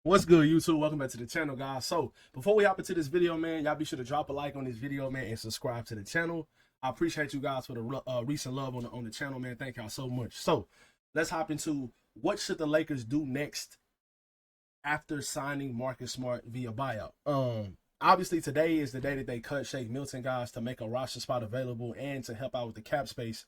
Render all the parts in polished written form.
What's good, YouTube? Welcome back to the channel, guys. So before we hop into this video, man, y'all be sure to drop a like on this video, man, and subscribe to the channel. I appreciate you guys for the recent love on the channel, man. Thank y'all so much. So let's hop into what should the Lakers do next after signing Marcus Smart via buyout. Obviously today is the day that they cut Shake Milton, guys, to make a roster spot available and to help out with the cap space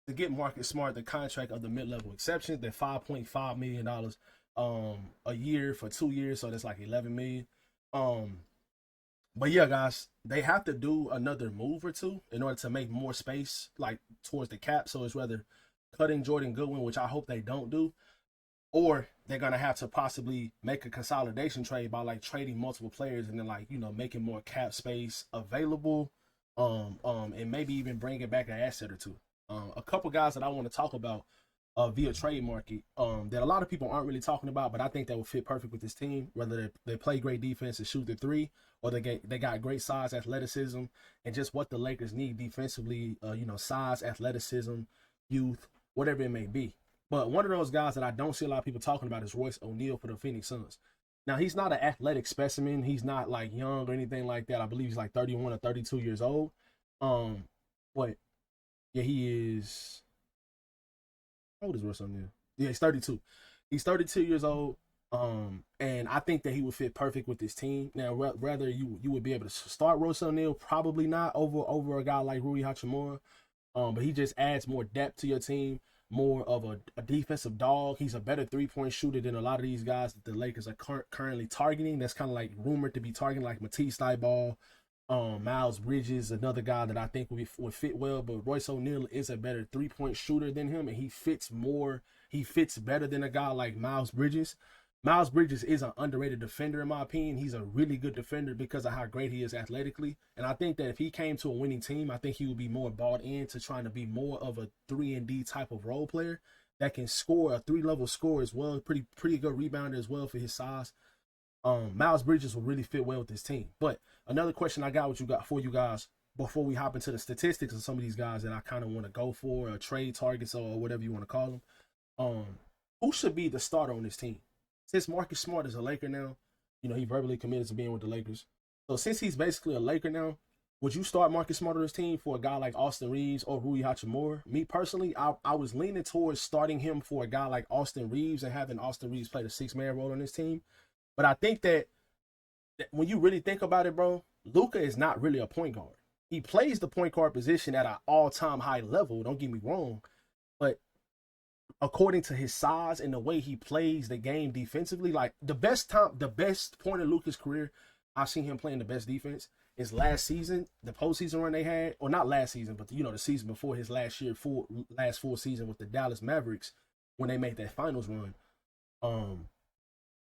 to get Marcus Smart the contract of the mid-level exception, the $5.5 million a year for 2 years, so that's like 11 million. But yeah, guys, they have to do another move or two in order to make more space like towards the cap. So it's rather cutting Jordan Goodwin, which I hope they don't do, or they're gonna have to possibly make a consolidation trade by like trading multiple players and then like making more cap space available, and maybe even bringing back an asset or two. A couple guys that I want to talk about via trade market that a lot of people aren't really talking about, but I think that will fit perfect with this team, whether they play great defense and shoot the three, or they got great size, athleticism, and just what the Lakers need defensively, size, athleticism, youth, whatever it may be. But one of those guys that I don't see a lot of people talking about is Royce O'Neal for the Phoenix Suns. Now, he's not an athletic specimen. He's not like young or anything like that. I believe he's like 31 or 32 years old. But yeah, he is. How old is Royce O'Neal? Yeah, he's 32. He's 32 years old. And I think that he would fit perfect with this team. Now, rather you would be able to start Royce O'Neal, probably not over a guy like Rui Hachimura. But he just adds more depth to your team, more of a defensive dog. He's a better three-point shooter than a lot of these guys that the Lakers are currently targeting. That's kind of like rumored to be targeting, like Matisse Thybulle, Miles Bridges, another guy that I think would fit well. But Royce O'Neal is a better three-point shooter than him, and he fits better than a guy like Miles Bridges. Miles Bridges is an underrated defender, in my opinion. He's a really good defender because of how great he is athletically. And I think that if he came to a winning team, I think he would be more bought into trying to be more of a 3-and-D type of role player that can score, a 3-level score as well. Pretty good rebounder as well for his size. Miles Bridges will really fit well with this team. But another question I got for you guys before we hop into the statistics of some of these guys that I kind of want to go for, or trade targets or whatever you want to call them. Who should be the starter on this team? Since Marcus Smart is a Laker now, he verbally committed to being with the Lakers. So since he's basically a Laker now, would you start Marcus Smart on this team for a guy like Austin Reeves or Rui Hachimura? Me personally, I was leaning towards starting him for a guy like Austin Reeves and having Austin Reeves play the 6-man role on this team. But I think that when you really think about it, bro, Luka is not really a point guard. He plays the point guard position at an all-time high level, don't get me wrong. But according to his size and the way he plays the game defensively, like the best point of Luka's career, I've seen him playing the best defense is last season, the postseason run they had, or not last season, but the season before his last full season with the Dallas Mavericks when they made that finals run.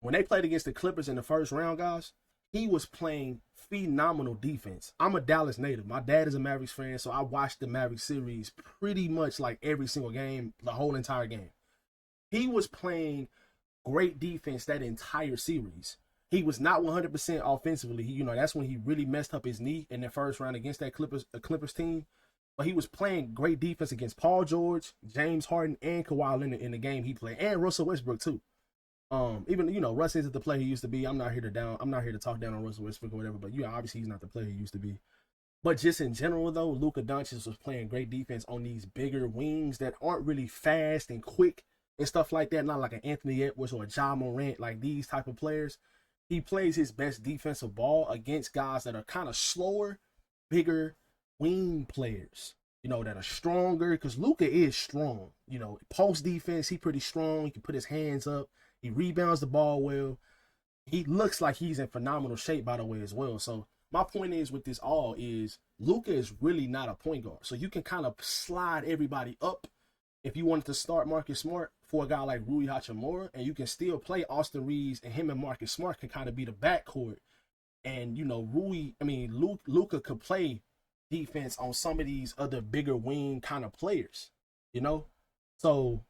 When they played against the Clippers in the first round, guys, he was playing phenomenal defense. I'm a Dallas native. My dad is a Mavericks fan, so I watched the Mavericks series pretty much like every single game, the whole entire game. He was playing great defense that entire series. He was not 100% offensively. That's when he really messed up his knee in the first round against that Clippers team. But he was playing great defense against Paul George, James Harden, and Kawhi Leonard in the game he played, and Russell Westbrook too. Even Russ isn't the player he used to be. I'm not here to talk down on Russell Westbrook or whatever, but obviously he's not the player he used to be. But just in general though, Luka Doncic was playing great defense on these bigger wings that aren't really fast and quick and stuff like that. Not like an Anthony Edwards or a Ja Morant, like these type of players. He plays his best defensive ball against guys that are kind of slower, bigger wing players, that are stronger, because Luka is strong. Post defense, he pretty strong. He can put his hands up. He rebounds the ball well. He looks like he's in phenomenal shape, by the way, as well. So my point is with this all is Luka is really not a point guard. So you can kind of slide everybody up if you wanted to start Marcus Smart for a guy like Rui Hachimura, and you can still play Austin Reeves, and him and Marcus Smart can kind of be the backcourt. And, Luka could play defense on some of these other bigger wing kind of players, So,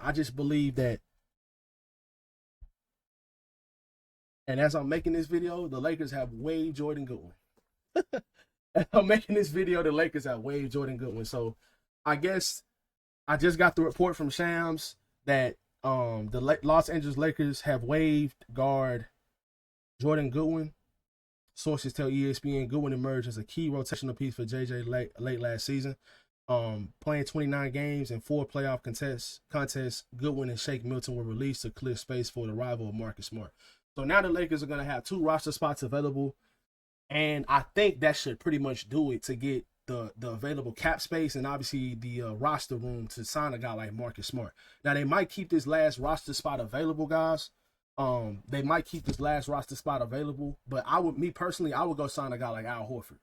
I just believe that. And as I'm making this video, the Lakers have waived Jordan Goodwin. As I'm making this video, the Lakers have waived Jordan Goodwin. So I guess I just got the report from Shams that The Los Angeles Lakers have waived guard Jordan Goodwin. Sources tell ESPN Goodwin emerged as a key rotational piece for JJ late last season. Playing 29 games and 4 playoff contests, Goodwin and Shake Milton were released to clear space for the arrival of Marcus Smart. So now the Lakers are going to have 2 roster spots available, and I think that should pretty much do it to get the available cap space and obviously the roster room to sign a guy like Marcus Smart. Now they might keep this last roster spot available, guys. They might keep this last roster spot available, but I would go sign a guy like Al Horford.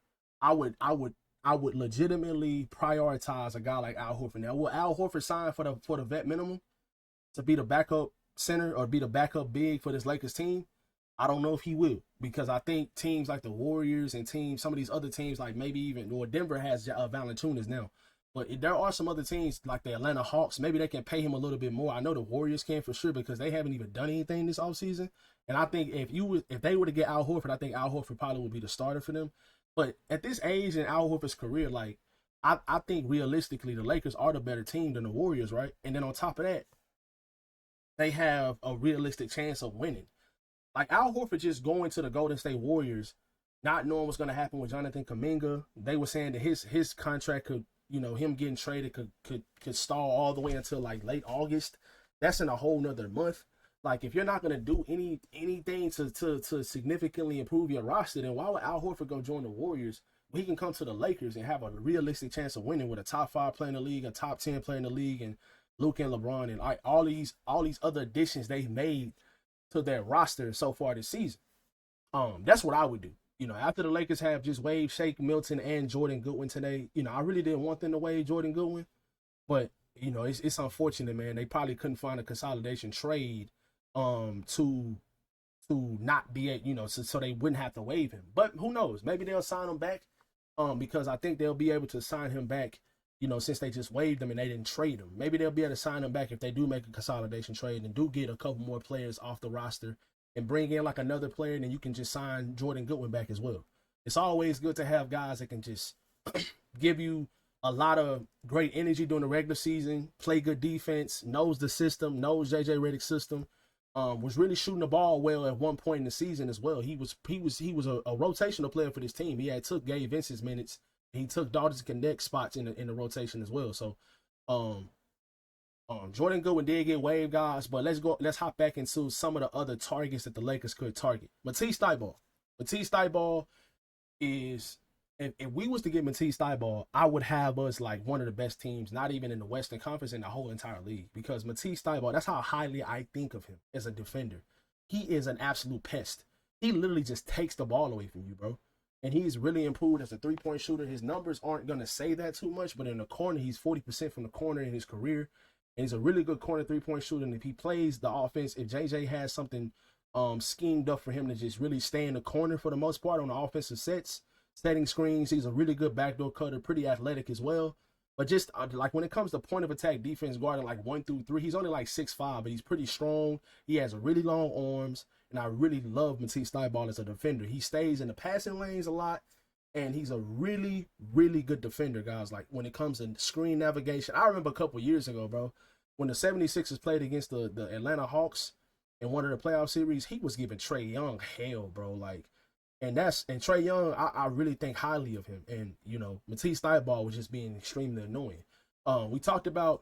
I would legitimately prioritize a guy like Al Horford. Now, will Al Horford sign for the vet minimum to be the backup center or be the backup big for this Lakers team? I don't know if he will, because I think teams like the Warriors and some of these other teams, like maybe even, or Denver has Valanciunas now, but there are some other teams like the Atlanta Hawks. Maybe they can pay him a little bit more. I know the Warriors can for sure because they haven't even done anything this offseason. And I think if they were to get Al Horford, I think Al Horford probably would be the starter for them. But at this age in Al Horford's career, like I think realistically the Lakers are the better team than the Warriors, right? And then on top of that, they have a realistic chance of winning. Like Al Horford just going to the Golden State Warriors, not knowing what's going to happen with Jonathan Kuminga. They were saying that his contract could, him getting traded could stall all the way until like late August. That's in a whole nother month. Like if you're not going to do anything to significantly improve your roster, then why would Al Horford go join the Warriors? He can come to the Lakers and have a realistic chance of winning with a top 5 player in the league, a top 10 player in the league, and Luke and LeBron and all these other additions they've made to their roster so far this season. That's what I would do. After the Lakers have just waived Shake Milton and Jordan Goodwin today, I really didn't want them to waive Jordan Goodwin, but it's unfortunate, man. They probably couldn't find a consolidation trade to not be so they wouldn't have to waive him. But who knows? Maybe they'll sign him back, because I think they'll be able to sign him back, since they just waived him and they didn't trade him. Maybe they'll be able to sign him back if they do make a consolidation trade and do get a couple more players off the roster and bring in like another player, and then you can just sign Jordan Goodwin back as well. It's always good to have guys that can just give you a lot of great energy during the regular season, play good defense, knows the system, knows JJ Redick's system. Was really shooting the ball well at one point in the season as well. He was a rotational player for this team. He had took Gabe Vincent's minutes. He took Daughters Connect spots in the rotation as well. So, Jordan Goodwin did get waived, guys. But let's hop back into some of the other targets that the Lakers could target. Matisse Thybulle is. If we was to get Matisse Thybulle, I would have us like one of the best teams, not even in the Western Conference, in the whole entire league. Because Matisse Thybulle, that's how highly I think of him as a defender. He is an absolute pest. He literally just takes the ball away from you, bro. And he's really improved as a three-point shooter. His numbers aren't going to say that too much, but in the corner, he's 40% from the corner in his career. And he's a really good corner three-point shooter. And if he plays the offense, if JJ has something schemed up for him to just really stay in the corner for the most part on the offensive sets, setting screens, he's a really good backdoor cutter, pretty athletic as well. But just like when it comes to point of attack defense guarding like 1 through 3, he's only like 6'5", but he's pretty strong. He has really long arms, and I really love Matisse Thybulle as a defender. He stays in the passing lanes a lot, and he's a really, really good defender, guys. Like when it comes to screen navigation, I remember a couple years ago, bro, when the 76ers played against the Atlanta Hawks in one of the playoff series, he was giving Trae Young hell, bro. Like, and Trae Young, I really think highly of him. And, Matisse Thybulle was just being extremely annoying. We talked about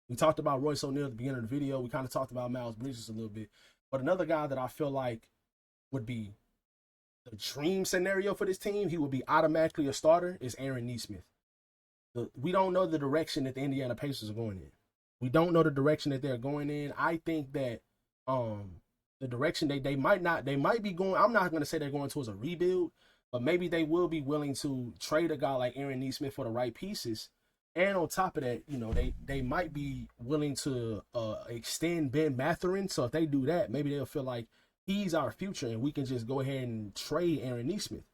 Royce O'Neal at the beginning of the video. We kind of talked about Miles Bridges a little bit. But another guy that I feel like would be the dream scenario for this team, he would be automatically a starter, is Aaron Nesmith. We don't know the direction that the Indiana Pacers are going in. We don't know the direction that they're going in. I think that the direction they might be going, I'm not going to say they're going towards a rebuild, but maybe they will be willing to trade a guy like Aaron Nesmith for the right pieces. And on top of that, they might be willing to extend Ben Mathurin. So if they do that, maybe they'll feel like he's our future and we can just go ahead and trade Aaron Nesmith.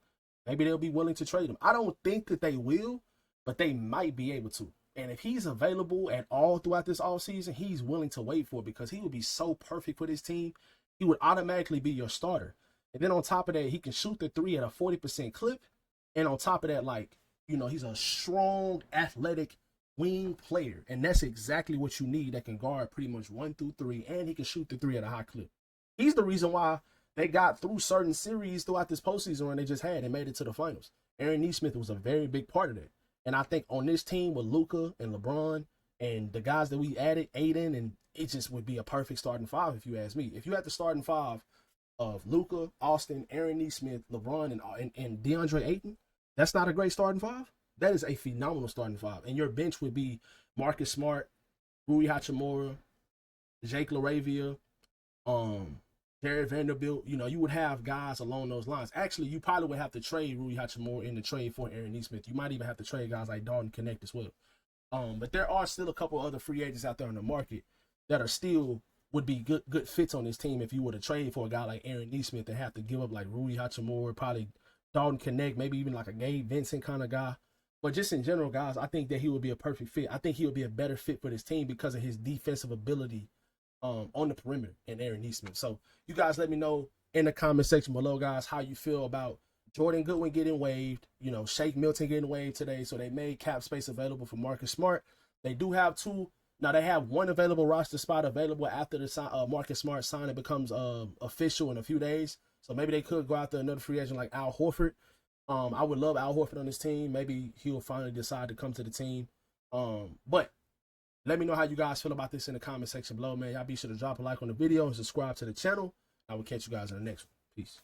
Maybe they'll be willing to trade him. I don't think that they will, but they might be able to. And if he's available at all throughout this offseason, he's willing to wait for it because he would be so perfect for this team. He would automatically be your starter. And then on top of that, he can shoot the 3 at a 40% clip. And on top of that, he's a strong, athletic wing player, and that's exactly what you need that can guard pretty much 1 through 3, and he can shoot the 3 at a high clip. He's the reason why they got through certain series throughout this postseason run they just had and made it to the finals. Aaron Nesmith was a very big part of that. And I think on this team with Luka and LeBron and the guys that we added, Aiden, and it just would be a perfect starting 5 if you ask me. If you had the starting 5 of Luka, Austin, Aaron Nesmith, LeBron, and DeAndre Ayton, that's not a great starting 5. That is a phenomenal starting 5. And your bench would be Marcus Smart, Rui Hachimura, Jake LaRavia, Jared Vanderbilt. You know, you would have guys along those lines. Actually, you probably would have to trade Rui Hachimura in the trade for Aaron Nesmith. You might even have to trade guys like Dalton Connect as well. But there are still a couple other free agents out there on the market that are still would be good fits on this team if you were to trade for a guy like Aaron Nesmith and have to give up like Rui Hachimura, probably Dalton Connect, maybe even like a Gabe Vincent kind of guy. But just in general, guys, I think that he would be a perfect fit. I think he would be a better fit for this team because of his defensive ability on the perimeter and Aaron Nesmith. So you guys let me know in the comment section below, guys, how you feel about Jordan Goodwin getting waived, you know, Shake Milton getting waived today. So they made cap space available for Marcus Smart. They do have 2. Now they have 1 available roster spot available after the Marcus Smart sign. It becomes official in a few days. So maybe they could go after another free agent like Al Horford. I would love Al Horford on this team. Maybe he'll finally decide to come to the team. But let me know how you guys feel about this in the comment section below, man. Y'all be sure to drop a like on the video and subscribe to the channel. I will catch you guys in the next one. Peace.